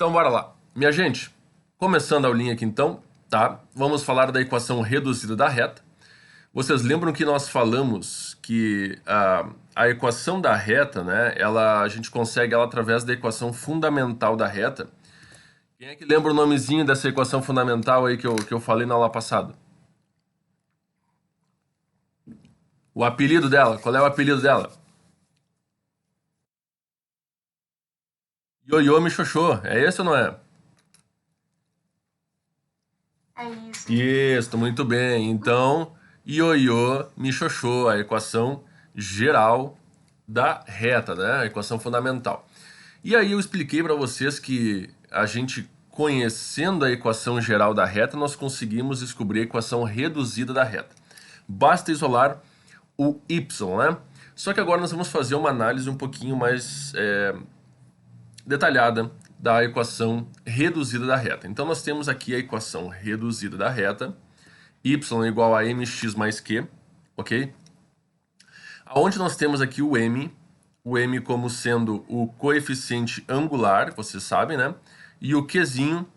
Então bora lá. Minha gente, começando a aulinha aqui então, tá? Vamos falar da equação reduzida da reta. Vocês lembram que nós falamos que a equação da reta, né, a gente consegue ela através da equação fundamental da reta. Quem é que lembra o nomezinho dessa equação fundamental aí que eu falei na aula passada? O apelido dela, qual é o apelido dela? Ioiô Michoxô, é esse ou não é? É isso. Isso, muito bem. Então, ioiô michoxô, a equação geral da reta, né? A equação fundamental. E aí eu expliquei para vocês que a gente, conhecendo a equação geral da reta, nós conseguimos descobrir a equação reduzida da reta. Basta isolar o y, né? Só que agora nós vamos fazer uma análise um pouquinho mais detalhada da equação reduzida da reta. Então nós temos aqui a equação reduzida da reta, y igual a mx mais q, ok? Aonde nós temos aqui o m como sendo o coeficiente angular, vocês sabem, né? E o qzinho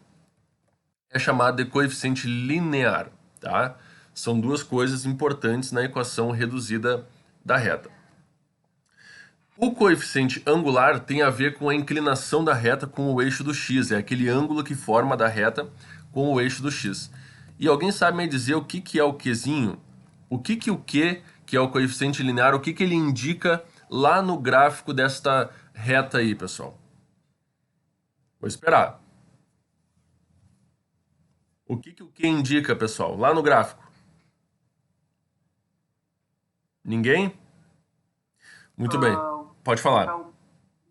é chamado de coeficiente linear, tá? São duas coisas importantes na equação reduzida da reta. O coeficiente angular tem a ver com a inclinação da reta com o eixo do x, é aquele ângulo que forma da reta com o eixo do x. E alguém sabe me dizer o que é o qzinho? O q, que é o coeficiente linear, o que ele indica lá no gráfico desta reta aí, pessoal? Vou esperar. O que o q indica, pessoal, lá no gráfico? Ninguém? Muito bem, pode falar.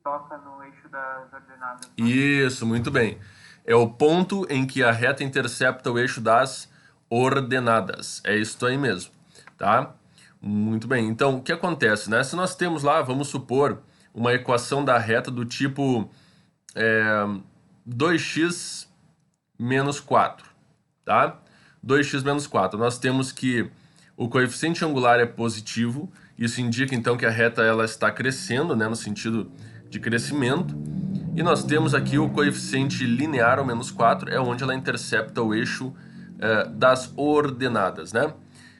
Toca no eixo das ordenadas. Isso, muito bem. É o ponto em que a reta intercepta o eixo das ordenadas. É isso aí mesmo, tá? Muito bem. Então, o que acontece, né? Se nós temos lá, vamos supor, uma equação da reta do tipo 2x menos 4, tá? 2x menos 4. Nós temos que o coeficiente angular é positivo. Isso indica, então, que a reta ela está crescendo, né? No sentido de crescimento. E nós temos aqui o coeficiente linear, o menos 4, é onde ela intercepta o eixo das ordenadas, né?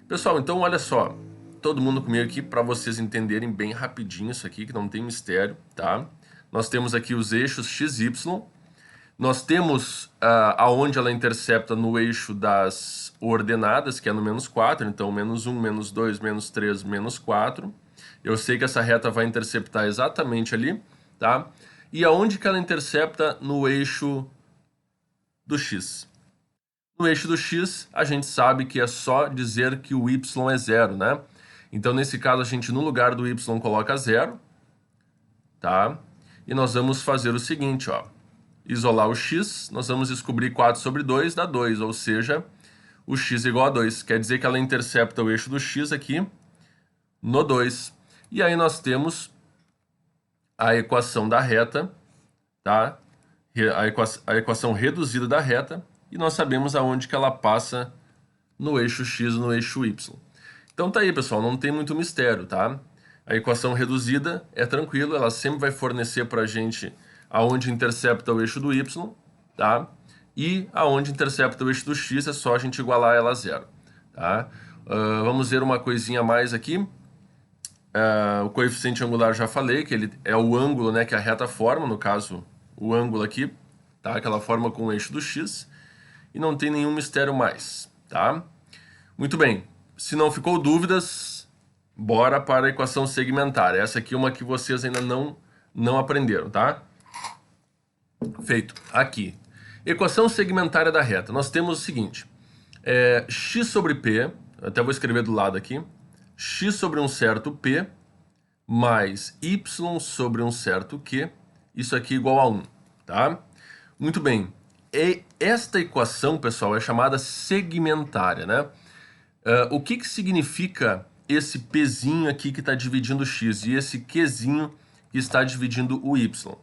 Pessoal, então olha só, todo mundo comigo aqui para vocês entenderem bem rapidinho isso aqui, que não tem mistério, tá? Nós temos aqui os eixos x, y, nós temos aonde ela intercepta no eixo das ordenadas, que é no menos 4, então menos 1, menos 2, menos 3, menos 4. Eu sei que essa reta vai interceptar exatamente ali, tá? E aonde que ela intercepta no eixo do x? No eixo do x, a gente sabe que é só dizer que o y é zero, né? Então, nesse caso, a gente no lugar do y coloca zero, tá? E nós vamos fazer o seguinte, ó. Isolar o x, nós vamos descobrir 4 sobre 2 dá 2, ou seja, o x igual a 2. Quer dizer que ela intercepta o eixo do x aqui no 2. E aí nós temos a equação da reta, tá? A equação reduzida da reta, e nós sabemos aonde que ela passa no eixo x e no eixo y. Então tá aí, pessoal, não tem muito mistério, tá? A equação reduzida é tranquilo, ela sempre vai fornecer pra gente aonde intercepta o eixo do y, tá? E aonde intercepta o eixo do x é só a gente igualar ela a zero, tá? Vamos ver uma coisinha a mais aqui. O coeficiente angular já falei, que ele é o ângulo, né, que a reta forma, no caso, o ângulo aqui, tá? Que ela forma com o eixo do x. E não tem nenhum mistério mais, tá? Muito bem. Se não ficou dúvidas, bora para a equação segmentar. Essa aqui é uma que vocês ainda não aprenderam, tá? Feito. Aqui. Equação segmentária da reta. Nós temos o seguinte. X sobre P, até vou escrever do lado aqui. X sobre um certo P mais Y sobre um certo Q. Isso aqui igual a 1, tá? Muito bem. E esta equação, pessoal, é chamada segmentária, né? O que significa esse Pzinho aqui que está dividindo o X e esse Qzinho que está dividindo o Y?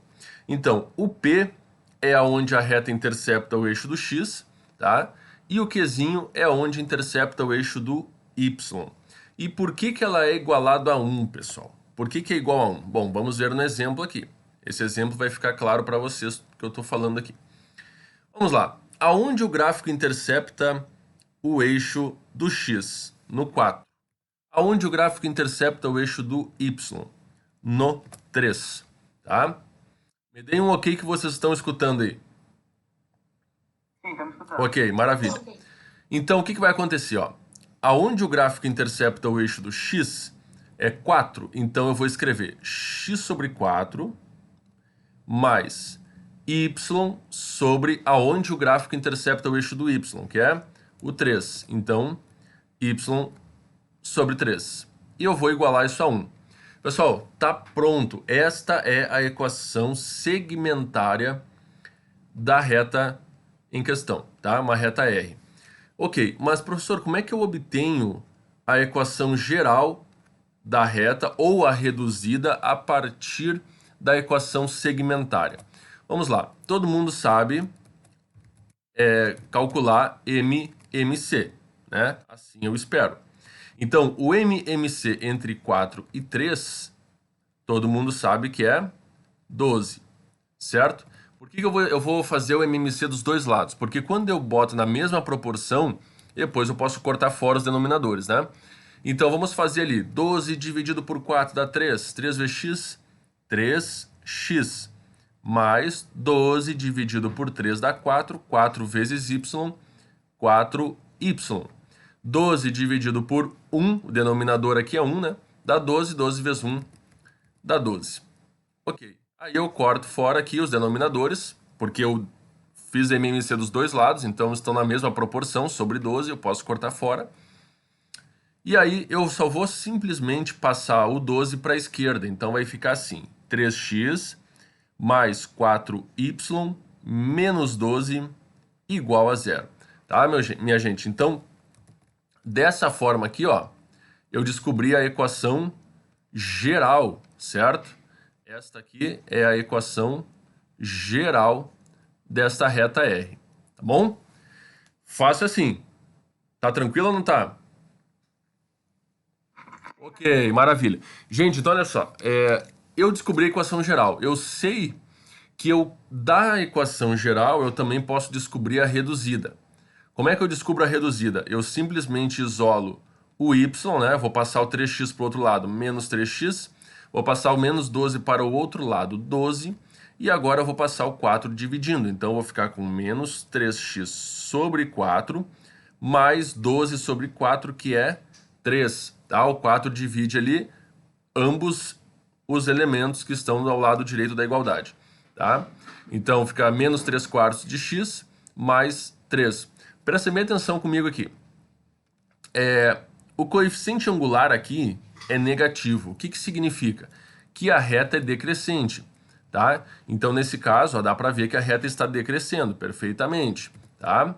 Então, o P é onde a reta intercepta o eixo do X, tá? E o Qzinho é onde intercepta o eixo do Y. E por que ela é igualado a 1, pessoal? Por que é igual a 1? Bom, vamos ver no exemplo aqui. Esse exemplo vai ficar claro para vocês que eu estou falando aqui. Vamos lá. Aonde o gráfico intercepta o eixo do x? No 4. Aonde o gráfico intercepta o eixo do y? No 3. Tá? Me deem um ok que vocês estão escutando aí. Sim, estamos escutando. Ok, maravilha. Então, o que vai acontecer? Ó? Aonde o gráfico intercepta o eixo do x é 4. Então, eu vou escrever x sobre 4 mais y sobre aonde o gráfico intercepta o eixo do y, que é o 3. Então, y sobre 3. E eu vou igualar isso a 1. Pessoal, tá pronto. Esta é a equação segmentária da reta em questão, tá? Uma reta R. Ok, mas professor, como é que eu obtenho a equação geral da reta ou a reduzida a partir da equação segmentária? Vamos lá. Todo mundo sabe calcular MMC, né? Assim eu espero. Então, o MMC entre 4 e 3, todo mundo sabe que é 12, certo? Por que eu vou fazer o MMC dos dois lados? Porque quando eu boto na mesma proporção, depois eu posso cortar fora os denominadores, né? Então, vamos fazer ali, 12 dividido por 4 dá 3. 3 vezes x, 3x. Mais 12 dividido por 3 dá 4. 4 vezes y, 4y. 12 dividido por 1, o denominador aqui é 1, né? Dá 12, 12 vezes 1 dá 12. Ok. Aí eu corto fora aqui os denominadores, porque eu fiz MMC dos dois lados, então estão na mesma proporção, sobre 12, eu posso cortar fora. E aí eu só vou simplesmente passar o 12 para a esquerda, então vai ficar assim, 3x mais 4y menos 12 igual a 0. Tá, minha gente? Então, dessa forma aqui, ó, eu descobri a equação geral, certo? Esta aqui é a equação geral desta reta R, tá bom? Faço assim. Tá tranquilo ou não tá? Ok, maravilha. Gente, então olha só. Eu descobri a equação geral. Eu sei que da equação geral eu também posso descobrir a reduzida. Como é que eu descubro a reduzida? Eu simplesmente isolo o y, né? Vou passar o 3x para o outro lado, menos 3x. Vou passar o menos 12 para o outro lado, 12. E agora eu vou passar o 4 dividindo. Então, eu vou ficar com menos 3x sobre 4, mais 12 sobre 4, que é 3. Tá? O 4 divide ali ambos os elementos que estão ao lado direito da igualdade. Tá? Então, fica menos 3 quartos de x mais 3. Presta bem atenção comigo aqui. O coeficiente angular aqui é negativo. O que significa? Que a reta é decrescente. Tá? Então, nesse caso, ó, dá para ver que a reta está decrescendo perfeitamente. Tá?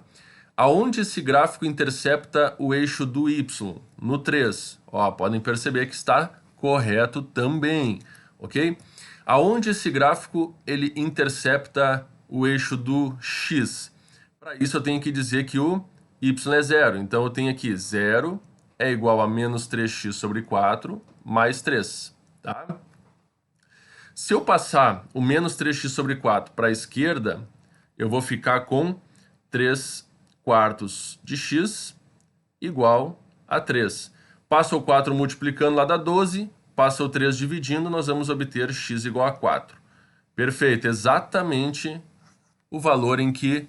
Aonde esse gráfico intercepta o eixo do y? No 3. Ó, podem perceber que está correto também. Ok? Aonde esse gráfico ele intercepta o eixo do x? Para isso eu tenho que dizer que o y é 0. Então eu tenho aqui 0 é igual a menos 3x sobre 4 mais 3. Tá? Se eu passar o menos 3x sobre 4 para a esquerda, eu vou ficar com 3 quartos de x igual a 3. Passa o 4 multiplicando lá dá 12, passa o 3 dividindo, nós vamos obter x igual a 4. Perfeito, exatamente o valor em que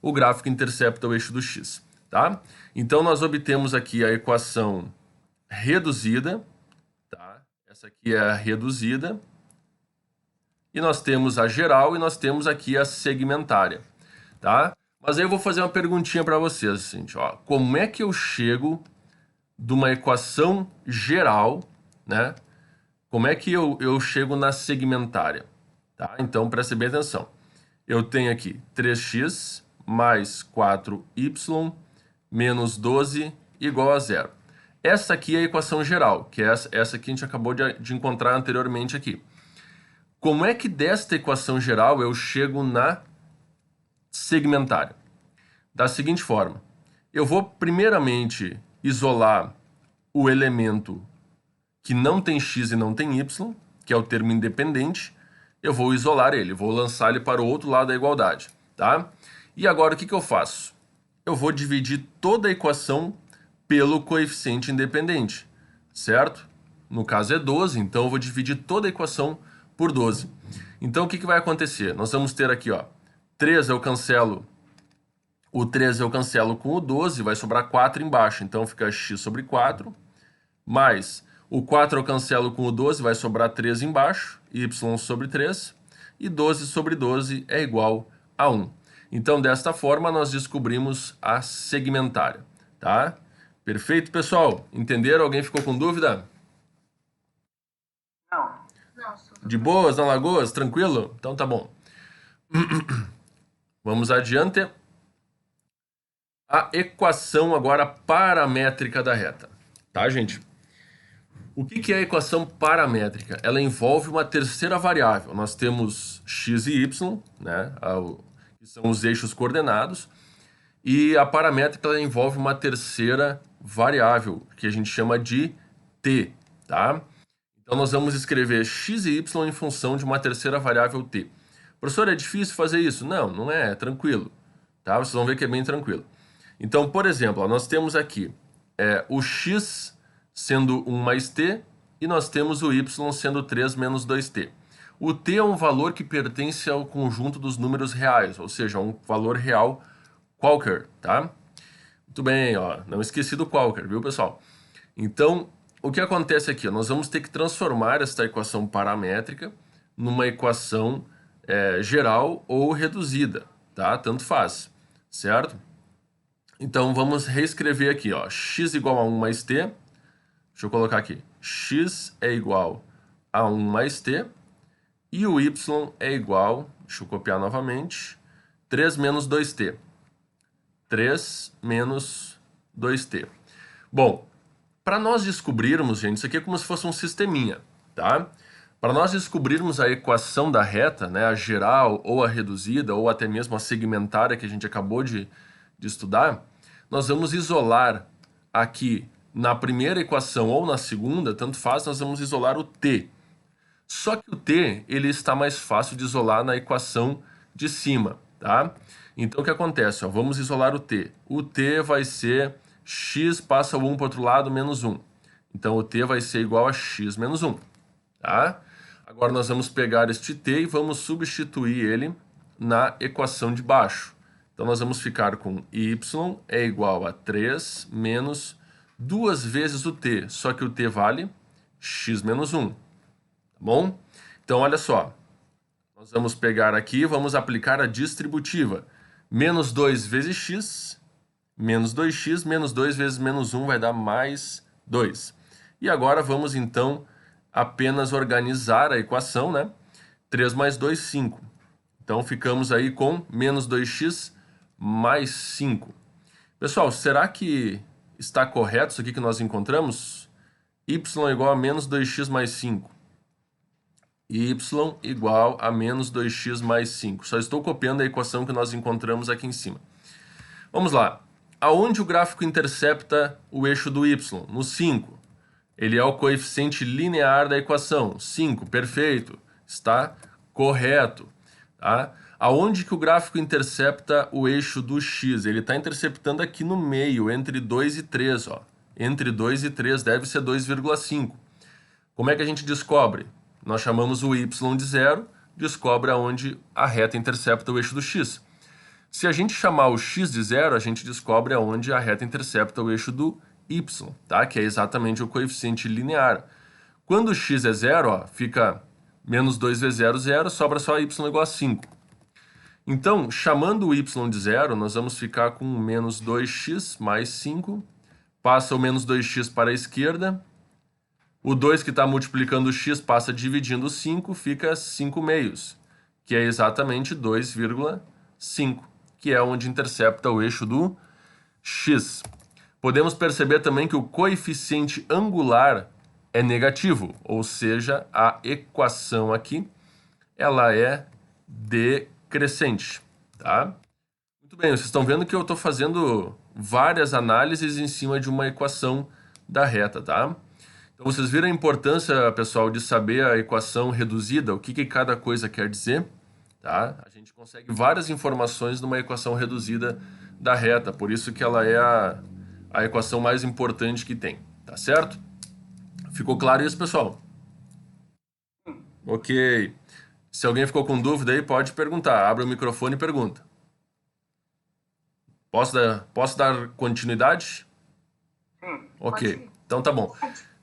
o gráfico intercepta o eixo do x. Tá? Então, nós obtemos aqui a equação reduzida. Tá? Essa aqui é a reduzida. E nós temos a geral e nós temos aqui a segmentária. Tá? Mas aí eu vou fazer uma perguntinha para vocês. Gente, ó, como é que eu chego de uma equação geral, né? Como é que eu chego na segmentária? Tá? Então, preste bem atenção. Eu tenho aqui 3x mais 4y menos 12 igual a 0. Essa aqui é a equação geral, que é essa que a gente acabou de encontrar anteriormente aqui. Como é que desta equação geral eu chego na segmentária? Da seguinte forma, eu vou primeiramente isolar o elemento que não tem x e não tem y, que é o termo independente. Eu vou isolar ele, vou lançar ele para o outro lado da igualdade, tá? E agora o que eu faço? Eu vou dividir toda a equação pelo coeficiente independente, certo? No caso é 12, então eu vou dividir toda a equação por 12. Então o que vai acontecer? Nós vamos ter aqui, ó, 3 eu cancelo, o 3 eu cancelo com o 12, vai sobrar 4 embaixo, então fica x sobre 4, mais o 4 eu cancelo com o 12, vai sobrar 3 embaixo, y sobre 3, e 12 sobre 12 é igual a 1. Então, desta forma, nós descobrimos a segmentária, tá? Perfeito, pessoal? Entenderam? Alguém ficou com dúvida? Não. De boas, na Lagoas? Tranquilo? Então tá bom. Vamos adiante. A equação agora paramétrica da reta. Tá, gente? O que é a equação paramétrica? Ela envolve uma terceira variável. Nós temos x e y, né? Que são os eixos coordenados. E a paramétrica ela envolve uma terceira variável, que a gente chama de t, tá? Então nós vamos escrever x e y em função de uma terceira variável t. Professor, é difícil fazer isso? Não, não é tranquilo, tá? Vocês vão ver que é bem tranquilo. Então, por exemplo, ó, nós temos aqui o x sendo 1 mais t e nós temos o y sendo 3 menos 2t. O t é um valor que pertence ao conjunto dos números reais, ou seja, um valor real qualquer, tá? Muito bem, ó, não esqueci do qualquer, viu, pessoal? Então, o que acontece aqui? Nós vamos ter que transformar esta equação paramétrica numa equação geral ou reduzida, tá? Tanto faz, certo? Então, vamos reescrever aqui, ó, x igual a 1 mais t. Deixa eu colocar aqui, x é igual a 1 mais t e o y é igual, deixa eu copiar novamente, 3 menos 2t. 3 menos 2t. Bom, para nós descobrirmos, gente, isso aqui é como se fosse um sisteminha, tá? Para nós descobrirmos a equação da reta, né, a geral ou a reduzida ou até mesmo a segmentária que a gente acabou de estudar, nós vamos isolar aqui na primeira equação ou na segunda, tanto faz, nós vamos isolar o t. Só que o t, ele está mais fácil de isolar na equação de cima, tá? Então, o que acontece? Ó, vamos isolar o t. O t vai ser x passa o 1 para o outro lado, menos 1. Então, o t vai ser igual a x menos 1, tá? Agora, nós vamos pegar este t e vamos substituir ele na equação de baixo. Então, nós vamos ficar com y é igual a 3 menos 2 vezes o t, só que o t vale x menos 1. Tá bom? Então, olha só. Nós vamos pegar aqui e vamos aplicar a distributiva. Menos 2 vezes x, menos 2x, menos 2 vezes menos 1 vai dar mais 2. E agora vamos, então, apenas organizar a equação, né? 3 mais 2, 5. Então, ficamos aí com menos 2x mais 5. Pessoal, será que está correto isso aqui que nós encontramos? Y igual a menos 2x mais 5. Y igual a menos 2x mais 5. Só estou copiando a equação que nós encontramos aqui em cima. Vamos lá. Aonde o gráfico intercepta o eixo do y? No 5. Ele é o coeficiente linear da equação. 5, perfeito. Está correto. Tá? Aonde que o gráfico intercepta o eixo do x? Ele está interceptando aqui no meio, entre 2 e 3. Ó. Entre 2 e 3 deve ser 2,5. Como é que a gente descobre? Nós chamamos o y de zero, descobre aonde a reta intercepta o eixo do x. Se a gente chamar o x de zero, a gente descobre aonde a reta intercepta o eixo do y, tá? Que é exatamente o coeficiente linear. Quando o x é zero, ó, fica menos 2 vezes 0, 0, sobra só y igual a 5. Então, chamando o y de zero, nós vamos ficar com menos 2x mais 5, passa o menos 2x para a esquerda, o 2 que está multiplicando o x passa dividindo 5, fica 5 meios, que é exatamente 2,5, que é onde intercepta o eixo do x. Podemos perceber também que o coeficiente angular é negativo, ou seja, a equação aqui ela é decrescente, tá? Muito bem, vocês estão vendo que eu estou fazendo várias análises em cima de uma equação da reta, tá? Então, vocês viram a importância, pessoal, de saber a equação reduzida, o que cada coisa quer dizer? tá? A gente consegue várias informações numa equação reduzida da reta, por isso que ela é a equação mais importante que tem, tá certo? Ficou claro isso, pessoal? Ok. Se alguém ficou com dúvida aí, pode perguntar. Abre o microfone e pergunta. Posso dar continuidade? Sim. Ok. Então tá bom.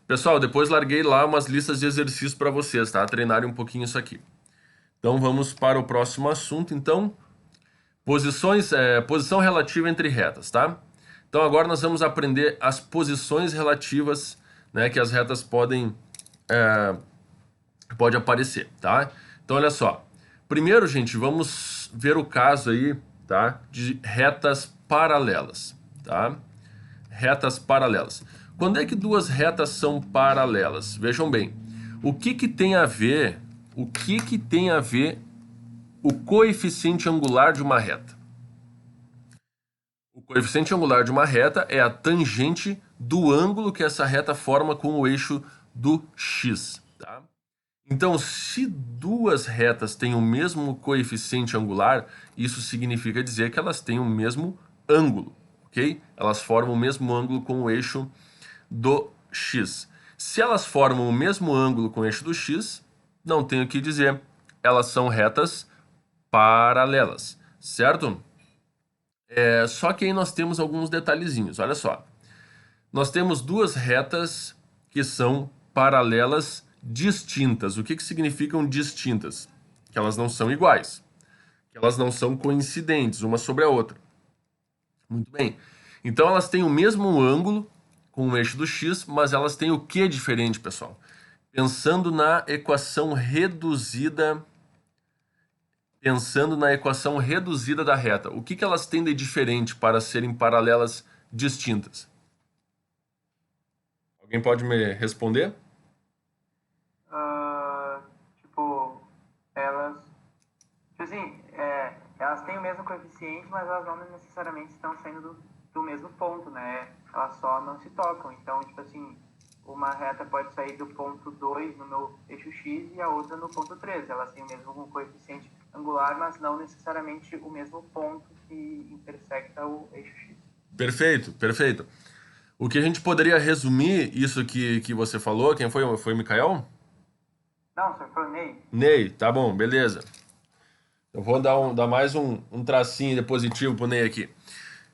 Pessoal, depois larguei lá umas listas de exercícios para vocês, tá? Treinarem um pouquinho isso aqui. Então vamos para o próximo assunto, então. Posição relativa entre retas, tá? Então agora nós vamos aprender as posições relativas, né, que as retas pode aparecer, tá? Então olha só. Primeiro, gente, vamos ver o caso aí, tá, de retas paralelas, tá? Retas paralelas. Quando é que duas retas são paralelas? Vejam bem. O que tem a ver? O que tem a ver o coeficiente angular de uma reta? O coeficiente angular de uma reta é a tangente do ângulo que essa reta forma com o eixo do x, tá? Então, se duas retas têm o mesmo coeficiente angular, isso significa dizer que elas têm o mesmo ângulo, ok? Elas formam o mesmo ângulo com o eixo do x. Se elas formam o mesmo ângulo com o eixo do x, não tenho o que dizer, elas são retas paralelas, certo? Só que aí nós temos alguns detalhezinhos, olha só. Nós temos duas retas que são paralelas distintas. O que significam distintas? Que elas não são iguais, que elas não são coincidentes uma sobre a outra. Muito bem. Então elas têm o mesmo ângulo com o eixo do x, mas elas têm o que diferente, pessoal? Pensando na equação reduzida da reta. O que elas têm de diferente para serem paralelas distintas? Alguém pode me responder? Tipo, elas. Tipo assim, elas têm o mesmo coeficiente, mas elas não necessariamente estão saindo do mesmo ponto, né? Elas só não se tocam. Então, tipo assim, uma reta pode sair do ponto 2 no meu eixo x e a outra no ponto 3. Elas têm o mesmo coeficiente angular, mas não necessariamente o mesmo ponto que intersecta o eixo x. Perfeito, perfeito. O que a gente poderia resumir isso que você falou, quem foi? Foi o Mikael? Não, só foi o Ney. Ney, tá bom, beleza. Eu vou dar mais um tracinho de positivo pro Ney aqui.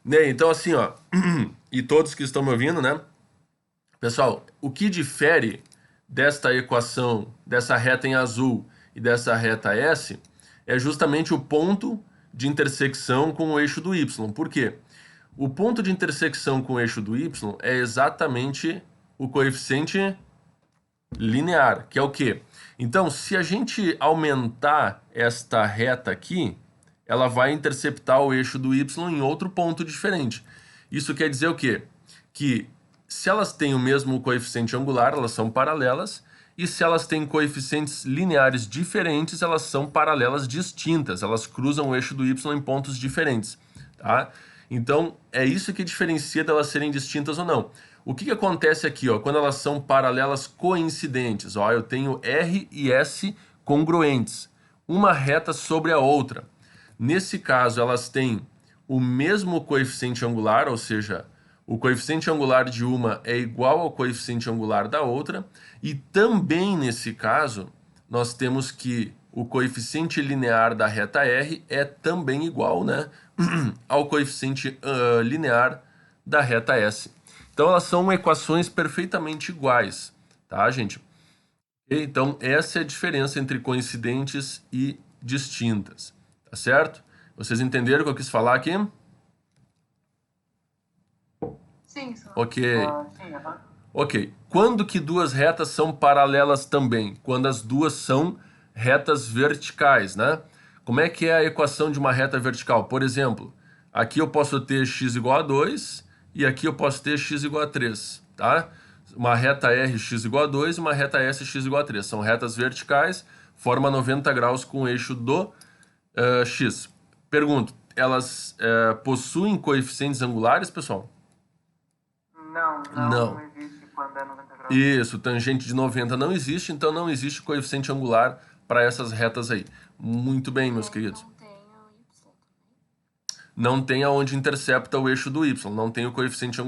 Ney, então assim, ó, e todos que estão me ouvindo, né? Pessoal, o que difere desta equação, dessa reta em azul e dessa reta S, é justamente o ponto de intersecção com o eixo do Y. Por quê? O ponto de intersecção com o eixo do Y é exatamente o coeficiente linear, que é o quê? Então, se a gente aumentar esta reta aqui, ela vai interceptar o eixo do Y em outro ponto diferente. Isso quer dizer o quê? Que se elas têm o mesmo coeficiente angular, elas são paralelas, e se elas têm coeficientes lineares diferentes, elas são paralelas distintas, elas cruzam o eixo do Y em pontos diferentes, tá? Então, é isso que diferencia delas serem distintas ou não. O que acontece aqui, ó, quando elas são paralelas coincidentes? Ó, eu tenho R e S congruentes, uma reta sobre a outra. Nesse caso, elas têm o mesmo coeficiente angular, ou seja, o coeficiente angular de uma é igual ao coeficiente angular da outra, e também nesse caso, nós temos que o coeficiente linear da reta R é também igual, né, ao coeficiente linear da reta S. Então elas são equações perfeitamente iguais, tá, gente? Então essa é a diferença entre coincidentes e distintas, tá certo? Vocês entenderam o que eu quis falar aqui? Sim, só. Ok. Sim, aham. Ok. Quando que duas retas são paralelas também? Quando as duas são retas verticais, né? Como é que é a equação de uma reta vertical? Por exemplo, aqui eu posso ter x igual a 2 e aqui eu posso ter x igual a 3, tá? Uma reta R x igual a 2 e uma reta S x igual a 3. São retas verticais, forma 90 graus com o eixo do x. Pergunto, elas possuem coeficientes angulares, pessoal? Não existe quando é 90 graus. Isso, tangente de 90 não existe, então não existe coeficiente angular para essas retas aí. Muito bem, meus queridos. Não tem o Y também. Não tem aonde intercepta o eixo do y, não tem o coeficiente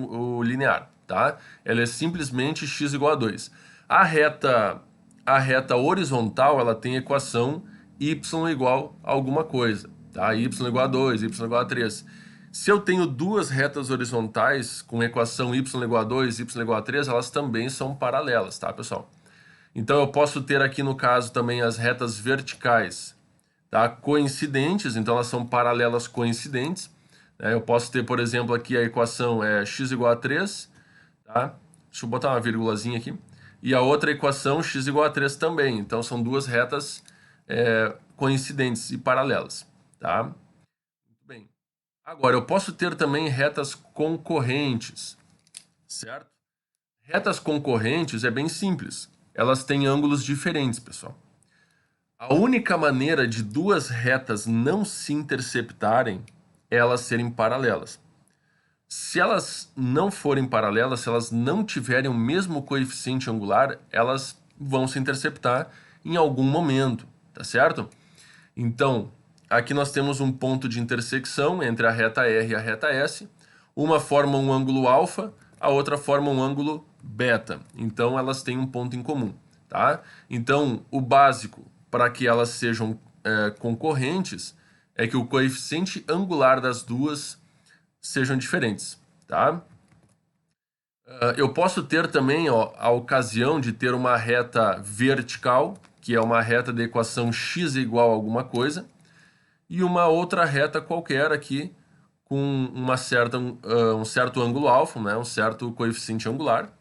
linear, tá? Ela é simplesmente x igual a 2. A reta horizontal, ela tem equação y igual a alguma coisa, tá? Y igual a 2, y igual a 3. Se eu tenho duas retas horizontais com equação y igual a 2, y igual a 3, elas também são paralelas, tá, pessoal? Então eu posso ter aqui no caso também as retas verticais, tá? Coincidentes, então elas são paralelas coincidentes. Eu posso ter, por exemplo, aqui a equação é x igual a 3, tá? Deixa eu botar uma vírgulazinha aqui. E a outra equação, x igual a 3 também. Então são duas retas coincidentes e paralelas, tá? Muito bem. Agora, eu posso ter também retas concorrentes, certo? Retas concorrentes é bem simples. Elas têm ângulos diferentes, pessoal. A única maneira de duas retas não se interceptarem é elas serem paralelas. Se elas não forem paralelas, se elas não tiverem o mesmo coeficiente angular, elas vão se interceptar em algum momento, tá certo? Então, aqui nós temos um ponto de intersecção entre a reta R e a reta S. Uma forma um ângulo alfa, a outra forma um ângulo beta. Então, elas têm um ponto em comum, tá? Então, o básico para que elas sejam concorrentes é que o coeficiente angular das duas sejam diferentes, tá? Eu posso ter também a ocasião de ter uma reta vertical, que é uma reta da equação x igual a alguma coisa, e uma outra reta qualquer aqui com um certo ângulo alfa, né, um certo coeficiente angular.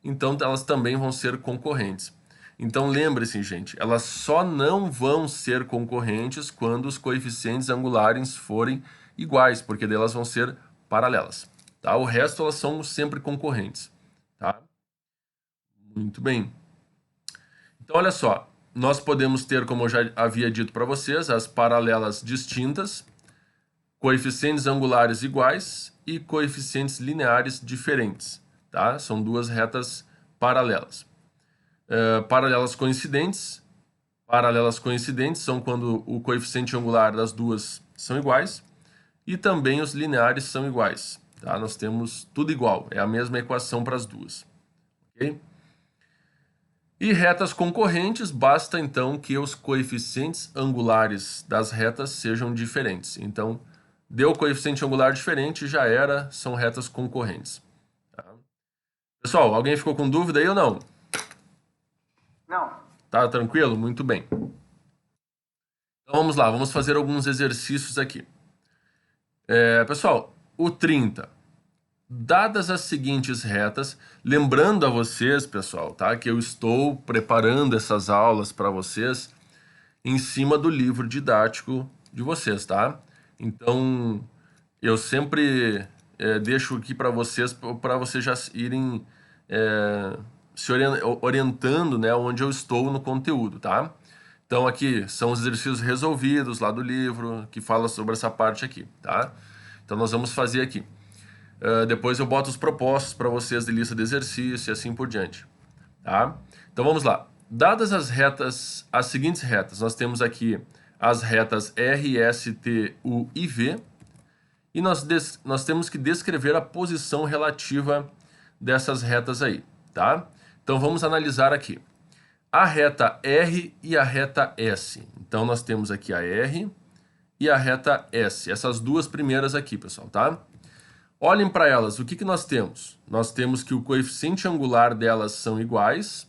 Então, elas também vão ser concorrentes. Então, lembre-se, gente, elas só não vão ser concorrentes quando os coeficientes angulares forem iguais, porque daí elas vão ser paralelas, tá? O resto, elas são sempre concorrentes, tá? Muito bem. Então, olha só, nós podemos ter, como eu já havia dito para vocês, as paralelas distintas, coeficientes angulares iguais e coeficientes lineares diferentes, tá? São duas retas paralelas. Paralelas coincidentes são quando o coeficiente angular das duas são iguais e também os lineares são iguais, tá? Nós temos tudo igual, é a mesma equação para as duas, ok? E retas concorrentes, basta então que os coeficientes angulares das retas sejam diferentes. Então, deu coeficiente angular diferente, já era, são retas concorrentes, tá? Pessoal, alguém ficou com dúvida aí ou não? Não. Tá tranquilo? Muito bem. Então vamos lá, vamos fazer alguns exercícios aqui. Pessoal, o 30. Dadas as seguintes retas, lembrando a vocês, pessoal, tá, que eu estou preparando essas aulas para vocês em cima do livro didático de vocês, tá? Então, eu sempre deixo aqui para vocês já irem se orientando, né, onde eu estou no conteúdo, tá? Então aqui são os exercícios resolvidos lá do livro, que fala sobre essa parte aqui, tá? Então nós vamos fazer aqui. Depois eu boto os propostos para vocês de lista de exercício e assim por diante, tá? Então vamos lá. Dadas as seguintes retas, nós temos aqui as retas R, S, T, U e V, e nós temos que descrever a posição relativa dessas retas aí, tá? Então vamos analisar aqui. A reta R e a reta S. Então nós temos aqui a R e a reta S. Essas duas primeiras aqui, pessoal, tá? Olhem para elas, o que nós temos? Nós temos que o coeficiente angular delas são iguais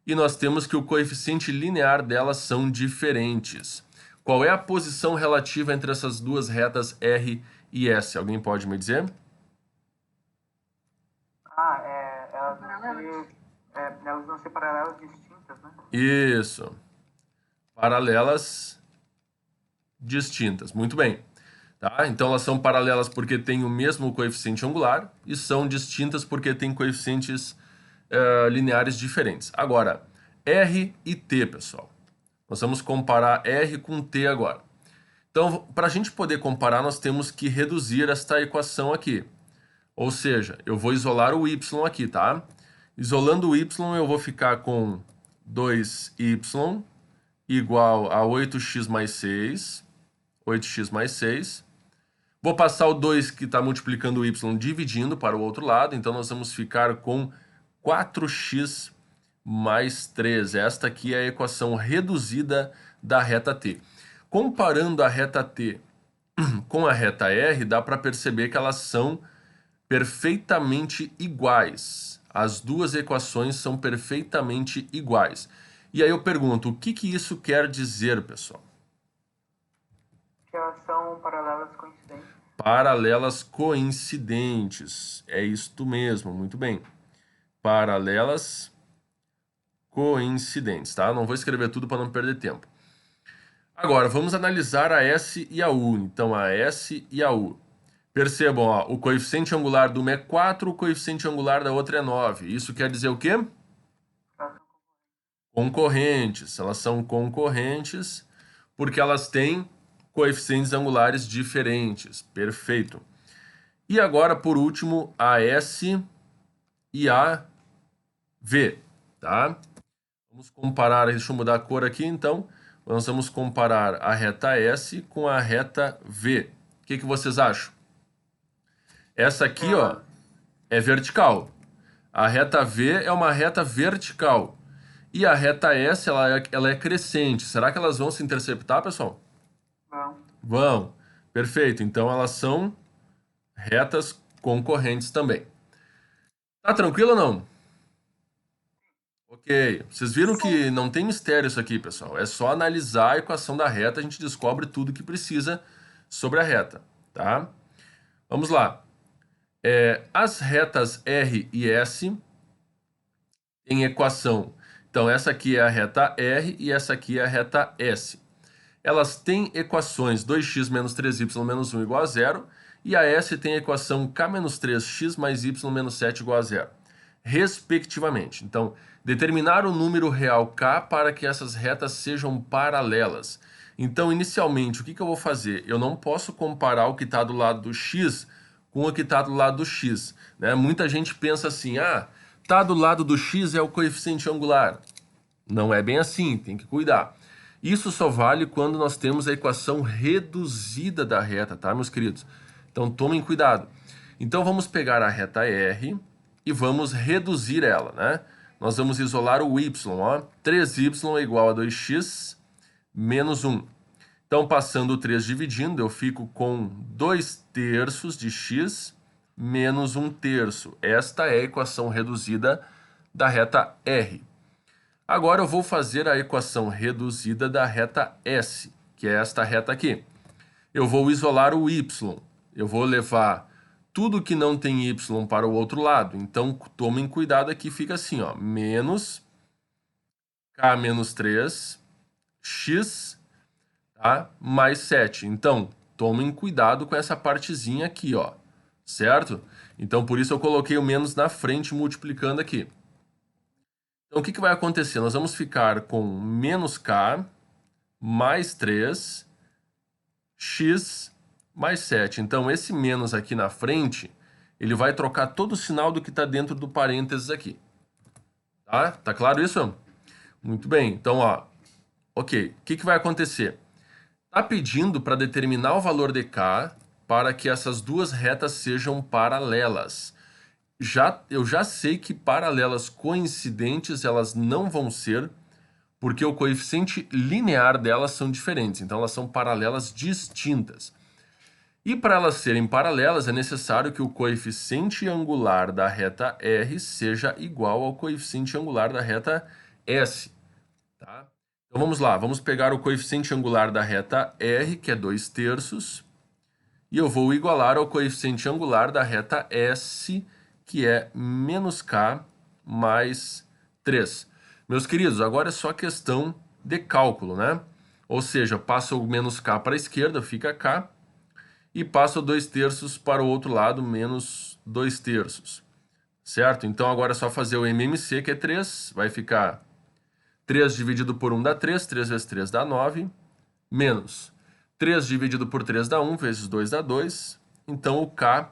e nós temos que o coeficiente linear delas são diferentes. Qual é a posição relativa entre essas duas retas R e S? Alguém pode me dizer? Elas vão ser paralelas distintas, né? Isso. Paralelas distintas. Muito bem. Tá? Então elas são paralelas porque têm o mesmo coeficiente angular e são distintas porque têm coeficientes lineares diferentes. Agora, R e T, pessoal. Nós vamos comparar R com T agora. Então, para a gente poder comparar, nós temos que reduzir esta equação aqui. Ou seja, eu vou isolar o y aqui, tá? Isolando o y, eu vou ficar com 2y igual a 8x mais 6. 8x mais 6. Vou passar o 2 que está multiplicando o y dividindo para o outro lado. Então, nós vamos ficar com 4x mais 3. Esta aqui é a equação reduzida da reta t. Comparando a reta t com a reta r, dá para perceber que elas são perfeitamente iguais. As duas equações são perfeitamente iguais. E aí eu pergunto, o que isso quer dizer, pessoal? Que elas são paralelas coincidentes. Paralelas coincidentes. É isto mesmo, muito bem. Paralelas coincidentes, tá? Não vou escrever tudo para não perder tempo. Agora, vamos analisar a S e a U. Então, a S e a U. Percebam, ó, o coeficiente angular de uma é 4, o coeficiente angular da outra é 9. Isso quer dizer o quê? Concorrentes. Elas são concorrentes porque elas têm coeficientes angulares diferentes. Perfeito. E agora, por último, a S e a V, tá? Vamos comparar, deixa eu mudar a cor aqui, então. Nós vamos comparar a reta S com a reta V. O que vocês acham? Essa aqui, ó, é vertical. A reta V é uma reta vertical. E a reta S, ela é crescente. Será que elas vão se interceptar, pessoal? Não. Vão. Perfeito. Então, elas são retas concorrentes também. Tá tranquilo ou não? Ok. Vocês viram que não tem mistério isso aqui, pessoal. É só analisar a equação da reta, a gente descobre tudo que precisa sobre a reta, tá? Vamos lá. As retas R e S têm equação. Então, essa aqui é a reta R e essa aqui é a reta S. Elas têm equações 2x menos 3y menos 1 igual a 0, e a S tem a equação k menos 3x mais y menos 7 igual a 0, respectivamente. Então, determinar o número real k para que essas retas sejam paralelas. Então, inicialmente, o que eu vou fazer? Eu não posso comparar o que está do lado do x com o que está do lado do x, né? Muita gente pensa assim, tá do lado do x é o coeficiente angular. Não é bem assim, tem que cuidar. Isso só vale quando nós temos a equação reduzida da reta, tá, meus queridos? Então, tomem cuidado. Então, vamos pegar a reta R e vamos reduzir ela, né? Nós vamos isolar o y, ó. 3y é igual a 2x menos 1. Então, passando o 3 dividindo, eu fico com 2/3 de x menos 1/3. Esta é a equação reduzida da reta R. Agora eu vou fazer a equação reduzida da reta S, que é esta reta aqui. Eu vou isolar o y. Eu vou levar tudo que não tem y para o outro lado. Então, tomem cuidado aqui, fica assim, ó, menos k menos 3, x, tá, mais 7. Então, tomem cuidado com essa partezinha aqui, ó, certo? Então, por isso eu coloquei o menos na frente, multiplicando aqui. Então, o que vai acontecer? Nós vamos ficar com menos k mais 3, x mais 7. Então, esse menos aqui na frente, ele vai trocar todo o sinal do que está dentro do parênteses aqui. Tá? Tá claro isso? Muito bem. Então, ó, ok. O que vai acontecer? Está pedindo para determinar o valor de k para que essas duas retas sejam paralelas. Eu já sei que paralelas coincidentes elas não vão ser, porque o coeficiente linear delas são diferentes, então elas são paralelas distintas. E para elas serem paralelas é necessário que o coeficiente angular da reta R seja igual ao coeficiente angular da reta S. Tá? Então vamos lá, vamos pegar o coeficiente angular da reta R, que é 2/3, e eu vou igualar ao coeficiente angular da reta S, que é menos k mais 3. Meus queridos, agora é só questão de cálculo, né? Ou seja, passo o menos k para a esquerda, fica k, e passo 2/3 para o outro lado, menos 2/3. Certo? Então agora é só fazer o MMC, que é 3, vai ficar 3 dividido por 1 dá 3, 3 vezes 3 dá 9, menos 3 dividido por 3 dá 1, vezes 2 dá 2. Então o k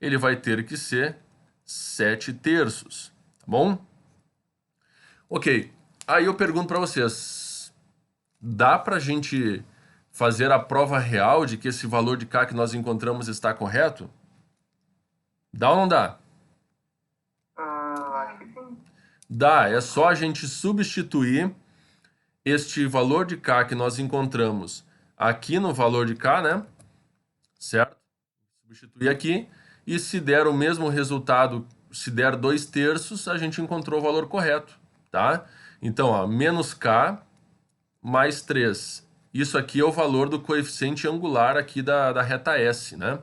ele vai ter que ser 7/3, tá bom? Ok, aí eu pergunto para vocês, dá para a gente fazer a prova real de que esse valor de K que nós encontramos está correto? Dá ou não dá? Acho que sim. Dá, é só a gente substituir este valor de K que nós encontramos aqui no valor de K, né? Certo? Substituir aqui, e se der o mesmo resultado, se der 2/3, a gente encontrou o valor correto, tá? Então, ó, menos K mais 3. Isso aqui é o valor do coeficiente angular aqui da reta S, né?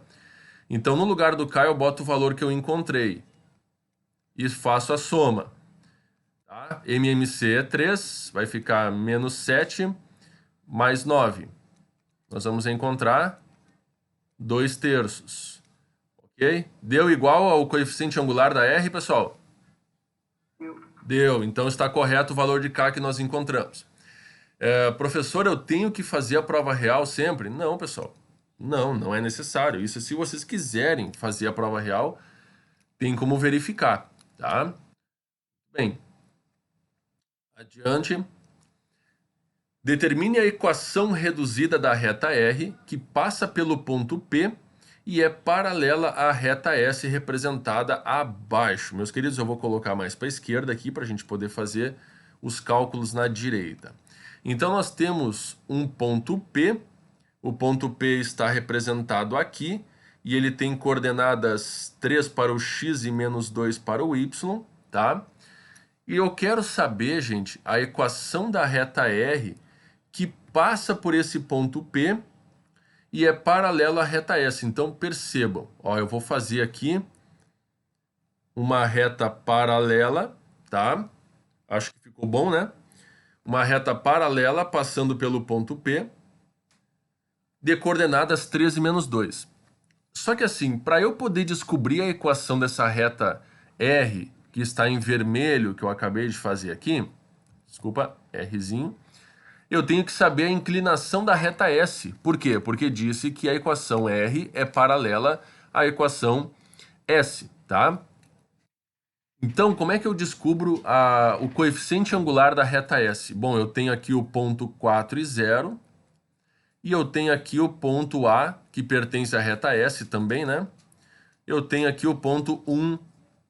Então, no lugar do K, eu boto o valor que eu encontrei e faço a soma. Tá? MMC é 3, vai ficar menos 7 mais 9. Nós vamos encontrar 2/3. Ok? Deu igual ao coeficiente angular da R, pessoal? Deu. Então está correto o valor de K que nós encontramos. Professor, eu tenho que fazer a prova real sempre? Não, pessoal. Não, não é necessário. Isso se vocês quiserem fazer a prova real, tem como verificar, tá? Bem, adiante. Determine a equação reduzida da reta R, que passa pelo ponto P e é paralela à reta S representada abaixo. Meus queridos, eu vou colocar mais para a esquerda aqui para a gente poder fazer os cálculos na direita. Então, nós temos um ponto P. O ponto P está representado aqui e ele tem coordenadas 3 para o x e menos 2 para o y, tá? E eu quero saber, gente, a equação da reta R que passa por esse ponto P e é paralelo à reta S. Então, percebam, ó, eu vou fazer aqui uma reta paralela, tá? Acho que ficou bom, né? Uma reta paralela passando pelo ponto P de coordenadas 13 menos 2. Só que assim, para eu poder descobrir a equação dessa reta R, que está em vermelho, que eu acabei de fazer aqui, desculpa, Rzinho, eu tenho que saber a inclinação da reta S. Por quê? Porque disse que a equação R é paralela à equação S, tá? Então, como é que eu descubro o coeficiente angular da reta S? Bom, eu tenho aqui o ponto 4 e 0, e eu tenho aqui o ponto A, que pertence à reta S também, né? Eu tenho aqui o ponto 1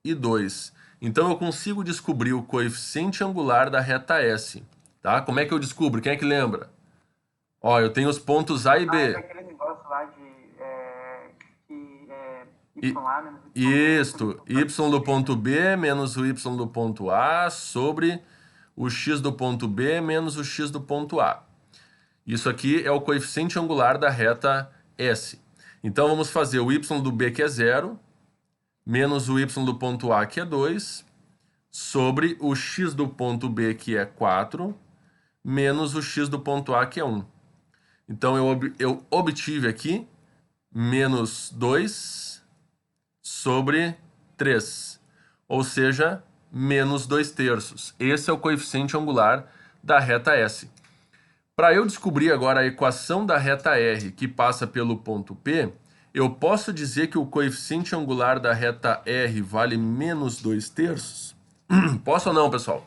e 2. Então, eu consigo descobrir o coeficiente angular da reta S. Tá? Como é que eu descubro? Quem é que lembra? Ó, eu tenho os pontos A e B. É aquele negócio lá de YA menos Isto, y do ponto B menos o y do ponto A sobre o x do ponto B menos o x do ponto A. Isso aqui é o coeficiente angular da reta S. Então, vamos fazer o y do B, que é 0, menos o y do ponto A, que é 2, sobre o x do ponto B, que é 4, menos o x do ponto A, que é 1. Então, eu obtive aqui menos 2 sobre 3, ou seja, menos 2/3. Esse é o coeficiente angular da reta S. Para eu descobrir agora a equação da reta R, que passa pelo ponto P, eu posso dizer que o coeficiente angular da reta R vale menos 2/3? Posso ou não, pessoal?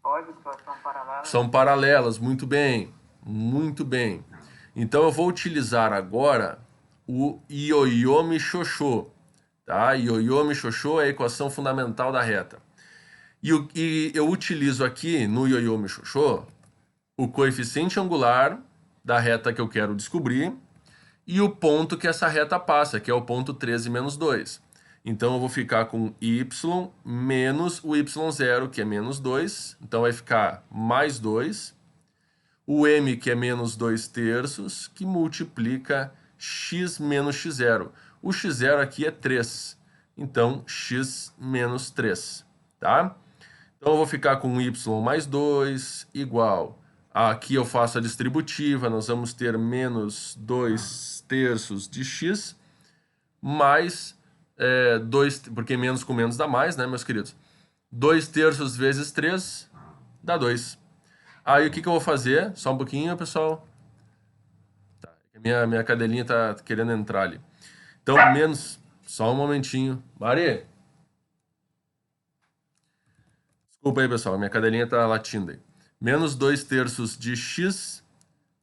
Pode, são paralelas. São paralelas, muito bem, muito bem. Então eu vou utilizar agora o Ioiô-Michôchô, tá? Ioiô-Michôchô é a equação fundamental da reta. E eu utilizo aqui no Ioiô-Michôchô o coeficiente angular da reta que eu quero descobrir e o ponto que essa reta passa, que é o ponto 13 menos 2. Então eu vou ficar com y menos o y0, que é menos 2. Então vai ficar mais 2. O m, que é menos 2/3, que multiplica x menos x0. O x0 aqui é 3. Então, x menos 3. Tá? Então eu vou ficar com y mais 2 igual. Aqui eu faço a distributiva, nós vamos ter menos 2/3 de x, mais 2, porque menos com menos dá mais, né, meus queridos? 2/3 vezes 3 dá 2. Aí o que eu vou fazer? Só um pouquinho, pessoal. Tá, minha cadelinha tá querendo entrar ali. Então, menos... Só um momentinho. Mari! Desculpa aí, pessoal. Minha cadelinha tá latindo aí. Menos 2/3 de x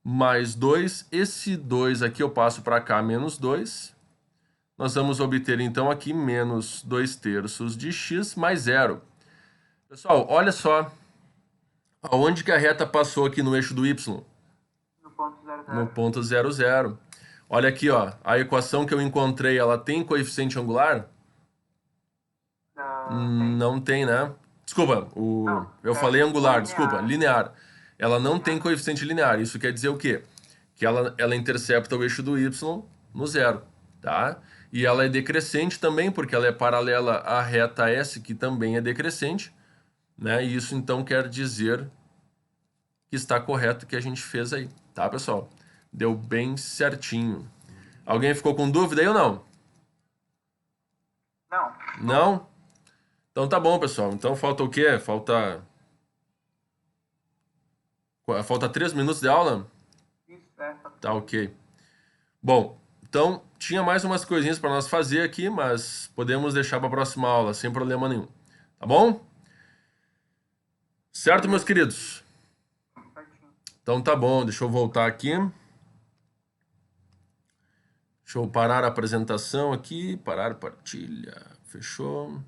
mais 2. Esse 2 aqui eu passo para cá, menos 2. Nós vamos obter, então, aqui menos 2/3 de x mais 0. Pessoal, olha só. Aonde que a reta passou aqui no eixo do y? No ponto 00. No ponto 0, 0. Olha aqui, ó. A equação que eu encontrei, ela tem coeficiente angular? Não tem, né? Desculpa, eu falei angular, linear. desculpa, linear. Ela não tem coeficiente linear. Isso quer dizer o quê? Que ela intercepta o eixo do y no 0, tá? E ela é decrescente também, porque ela é paralela à reta S, que também é decrescente, né? E isso, então, quer dizer que está correto o que a gente fez aí, tá, pessoal? Deu bem certinho. Alguém ficou com dúvida aí ou não? Não. Não? Então tá bom, pessoal. Então falta o quê? Falta 3 minutos de aula? Isso, Tá ok. Bom, então tinha mais umas coisinhas para nós fazer aqui, mas podemos deixar para a próxima aula, sem problema nenhum. Tá bom? Certo, meus queridos? certinho. Então tá bom, deixa eu voltar aqui. Deixa eu parar a apresentação aqui, parar partilha, fechou.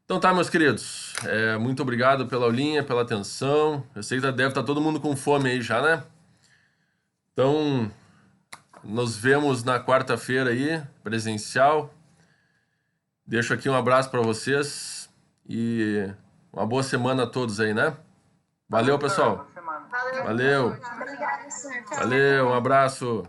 Então tá, meus queridos, muito obrigado pela aulinha, pela atenção. Eu sei que deve estar todo mundo com fome aí já, né? Então, nos vemos na quarta-feira aí, presencial. Deixo aqui um abraço para vocês e uma boa semana a todos aí, né? Valeu, pessoal. Boa semana. Valeu. Valeu. Obrigada, senhor. Valeu, um abraço.